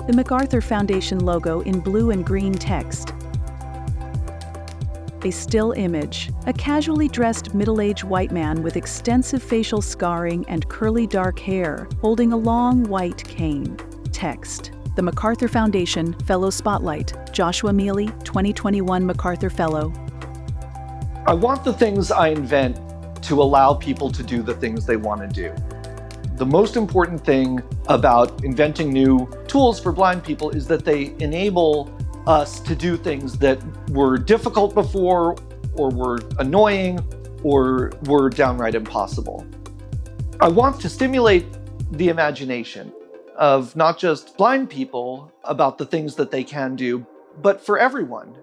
The MacArthur Foundation logo in blue and green text. A still image, a casually dressed middle-aged white man with extensive facial scarring and curly dark hair, holding a long white cane. Text. The MacArthur Foundation Fellow Spotlight Joshua Miele, 2021 MacArthur Fellow. I want the things I invent to allow people to do the things they want to do. The most important thing about inventing new tools for blind people is that they enable us to do things that were difficult before, or were annoying, or were downright impossible. I want to stimulate the imagination of not just blind people about the things that they can do, but for everyone.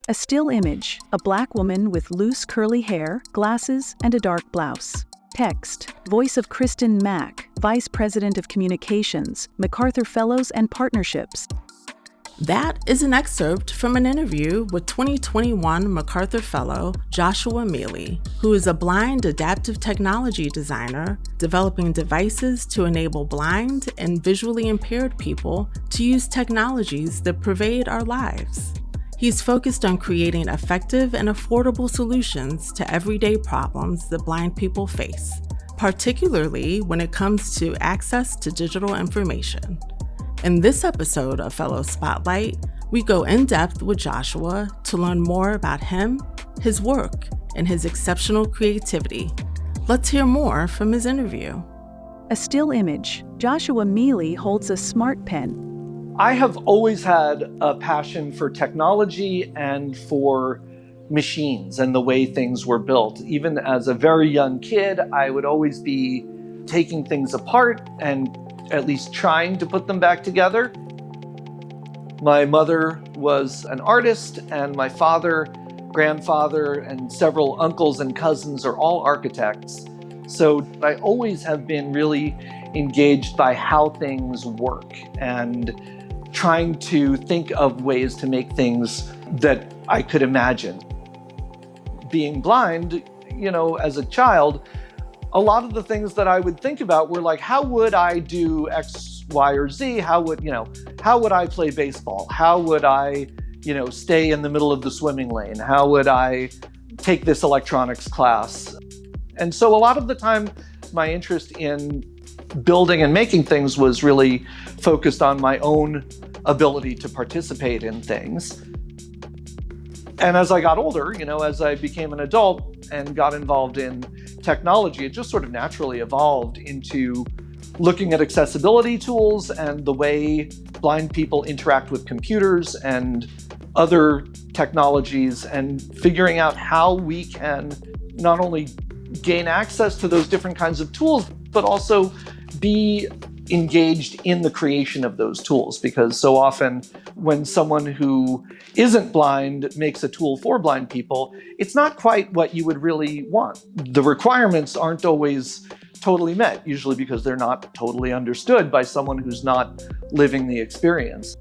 A still image, a black woman with loose curly hair, glasses, and a dark blouse. Text. Voice of Kristen Mack, Vice President of Communications, MacArthur Fellows and Partnerships. That is an excerpt from an interview with 2021 MacArthur Fellow Joshua Miele, who is a blind adaptive technology designer developing devices to enable blind and visually impaired people to use technologies that pervade our lives. He's focused on creating effective and affordable solutions to everyday problems that blind people face, particularly when it comes to access to digital information. In this episode of Fellow Spotlight, we go in depth with Joshua to learn more about him, his work, and his exceptional creativity. Let's hear more from his interview. A still image. Joshua Miele holds a smart pen. I have always had a passion for technology and for machines and the way things were built. Even as a very young kid, I would always be taking things apart and at least trying to put them back together. My mother was an artist, and my father, grandfather, and several uncles and cousins are all architects. So I always have been really engaged by how things work and trying to think of ways to make things that I could imagine. Being blind, as a child, a lot of the things that I would think about were like, how would I do X, Y, or Z? How would I play baseball? How would I, stay in the middle of the swimming lane? How would I take this electronics class? And so a lot of the time, my interest in building and making things was really focused on my own ability to participate in things. And as I got older, as I became an adult and got involved in technology, it just sort of naturally evolved into looking at accessibility tools and the way blind people interact with computers and other technologies, and figuring out how we can not only gain access to those different kinds of tools, but also be engaged in the creation of those tools. Because so often when someone who isn't blind makes a tool for blind people, it's not quite what you would really want. The requirements aren't always totally met, usually because they're not totally understood by someone who's not living the experience.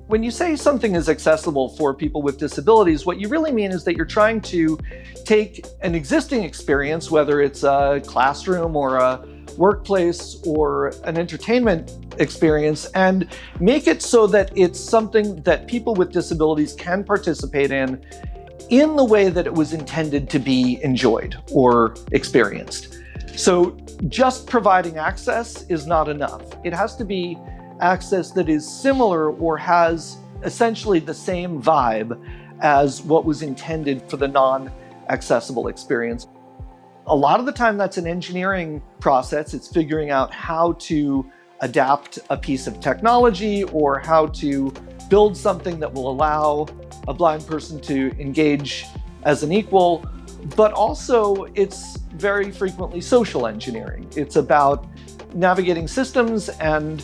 When you say something is accessible for people with disabilities, what you really mean is that you're trying to take an existing experience, whether it's a classroom or a workplace or an entertainment experience, and make it so that it's something that people with disabilities can participate in the way that it was intended to be enjoyed or experienced. So just providing access is not enough. It has to be access that is similar or has essentially the same vibe as what was intended for the non-accessible experience. A lot of the time that's an engineering process. It's figuring out how to adapt a piece of technology or how to build something that will allow a blind person to engage as an equal. But also it's very frequently social engineering. It's about navigating systems and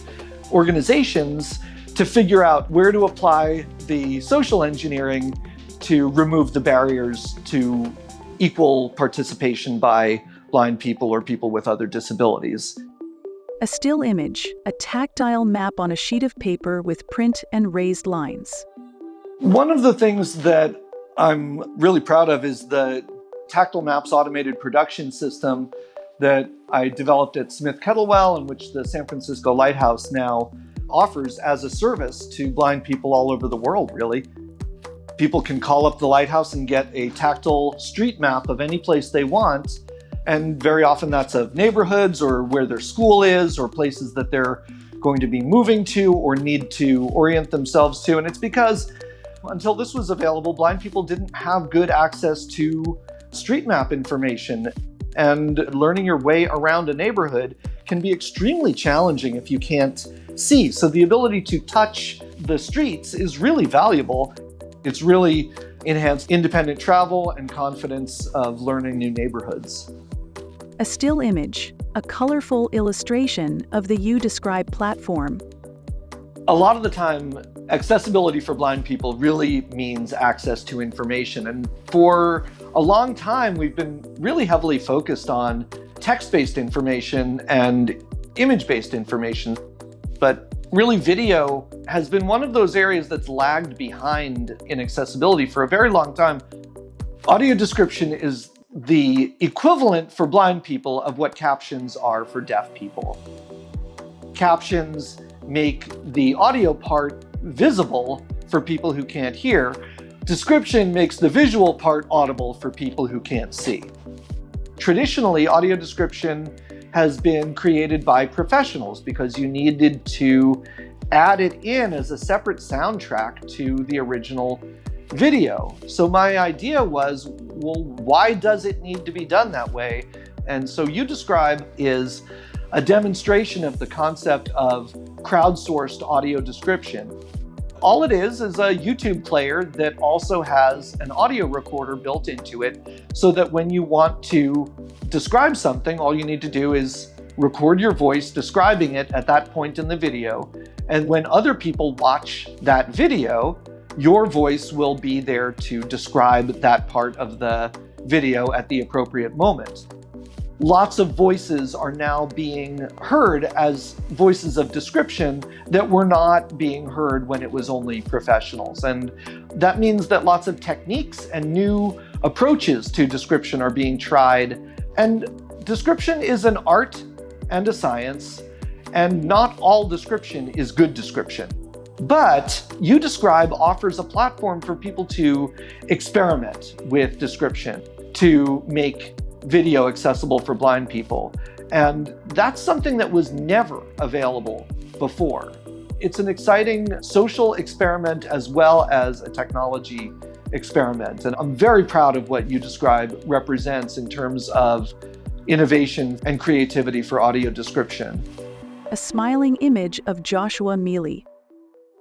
organizations to figure out where to apply the social engineering to remove the barriers to equal participation by blind people or people with other disabilities. A still image, a tactile map on a sheet of paper with print and raised lines. One of the things that I'm really proud of is the Tactile Maps automated production system that I developed at Smith Kettlewell, and which the San Francisco Lighthouse now offers as a service to blind people all over the world, really. People can call up the lighthouse and get a tactile street map of any place they want. And very often that's of neighborhoods or where their school is or places that they're going to be moving to or need to orient themselves to. And it's because until this was available, blind people didn't have good access to street map information. And learning your way around a neighborhood can be extremely challenging if you can't see. So the ability to touch the streets is really valuable. It's really enhanced independent travel and confidence of learning new neighborhoods. A still image, a colorful illustration of the You Describe platform. A lot of the time, accessibility for blind people really means access to information. And for a long time, we've been really heavily focused on text-based information and image-based information. But really, video has been one of those areas that's lagged behind in accessibility for a very long time. Audio description is the equivalent for blind people of what captions are for deaf people. Captions make the audio part visible for people who can't hear. Description makes the visual part audible for people who can't see. Traditionally, audio description has been created by professionals because you needed to add it in as a separate soundtrack to the original video. So my idea was, well, why does it need to be done that way? And so You Describe is a demonstration of the concept of crowdsourced audio description. All it is a YouTube player that also has an audio recorder built into it, so that when you want to describe something, all you need to do is record your voice describing it at that point in the video. And when other people watch that video, your voice will be there to describe that part of the video at the appropriate moment. Lots of voices are now being heard as voices of description that were not being heard when it was only professionals. And that means that lots of techniques and new approaches to description are being tried. And description is an art and a science, and not all description is good description. But You Describe offers a platform for people to experiment with description, to make video accessible for blind people. And that's something that was never available before. It's an exciting social experiment as well as a technology experiment. And I'm very proud of what You Describe represents in terms of innovation and creativity for audio description. A smiling image of Joshua Miele.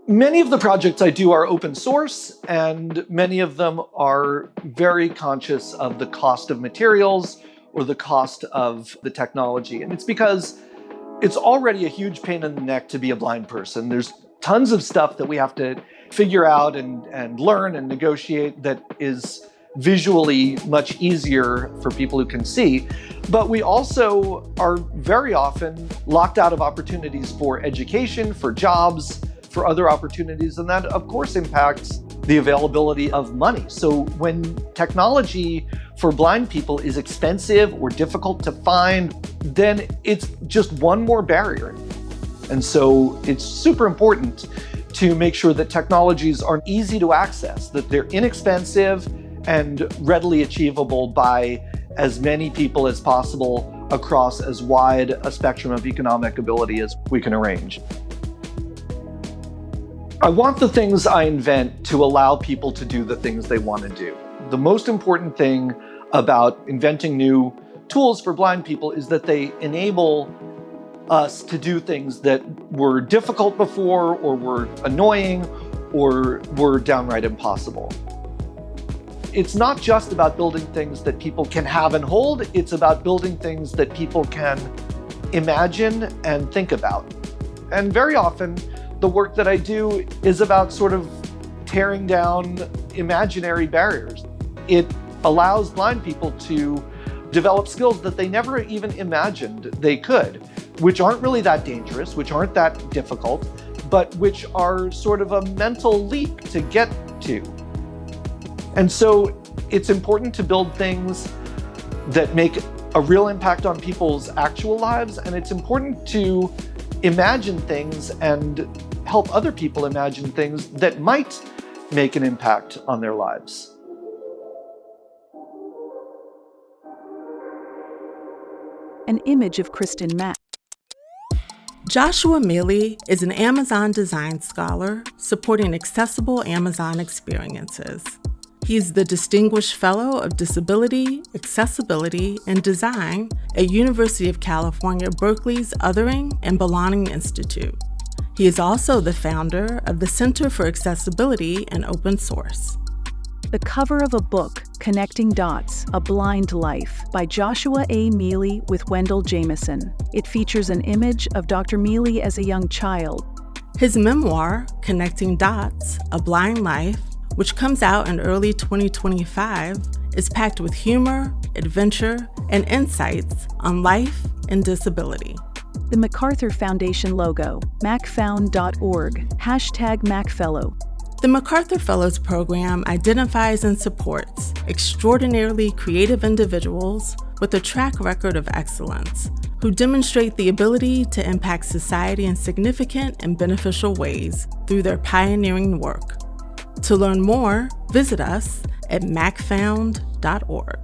Many of the projects I do are open source, and many of them are very conscious of the cost of materials or the cost of the technology. And it's because it's already a huge pain in the neck to be a blind person. There's tons of stuff that we have to figure out and learn and negotiate that is visually much easier for people who can see. But we also are very often locked out of opportunities for education, for jobs, for other opportunities, and that of course impacts the availability of money. So when technology for blind people is expensive or difficult to find, then it's just one more barrier. And so it's super important to make sure that technologies are easy to access, that they're inexpensive and readily achievable by as many people as possible across as wide a spectrum of economic ability as we can arrange. I want the things I invent to allow people to do the things they want to do. The most important thing about inventing new tools for blind people is that they enable us to do things that were difficult before, or were annoying, or were downright impossible. It's not just about building things that people can have and hold, it's about building things that people can imagine and think about. And very often, the work that I do is about sort of tearing down imaginary barriers. It allows blind people to develop skills that they never even imagined they could, which aren't really that dangerous, which aren't that difficult, but which are sort of a mental leap to get to. And so it's important to build things that make a real impact on people's actual lives, and it's important to imagine things and help other people imagine things that might make an impact on their lives. An image of Kristen Mack. Joshua Miele is an Amazon design scholar supporting accessible Amazon experiences. He is the Distinguished Fellow of Disability, Accessibility, and Design at University of California, Berkeley's Othering and Belonging Institute. He is also the founder of the Center for Accessibility and Open Source. The cover of a book, Connecting Dots, A Blind Life, by Joshua A. Miele with Wendell Jameson. It features an image of Dr. Miele as a young child. His memoir, Connecting Dots, A Blind Life, which comes out in early 2025, is packed with humor, adventure, and insights on life and disability. The MacArthur Foundation logo, macfound.org, #MacFellow. The MacArthur Fellows program identifies and supports extraordinarily creative individuals with a track record of excellence who demonstrate the ability to impact society in significant and beneficial ways through their pioneering work. To learn more, visit us at macfound.org.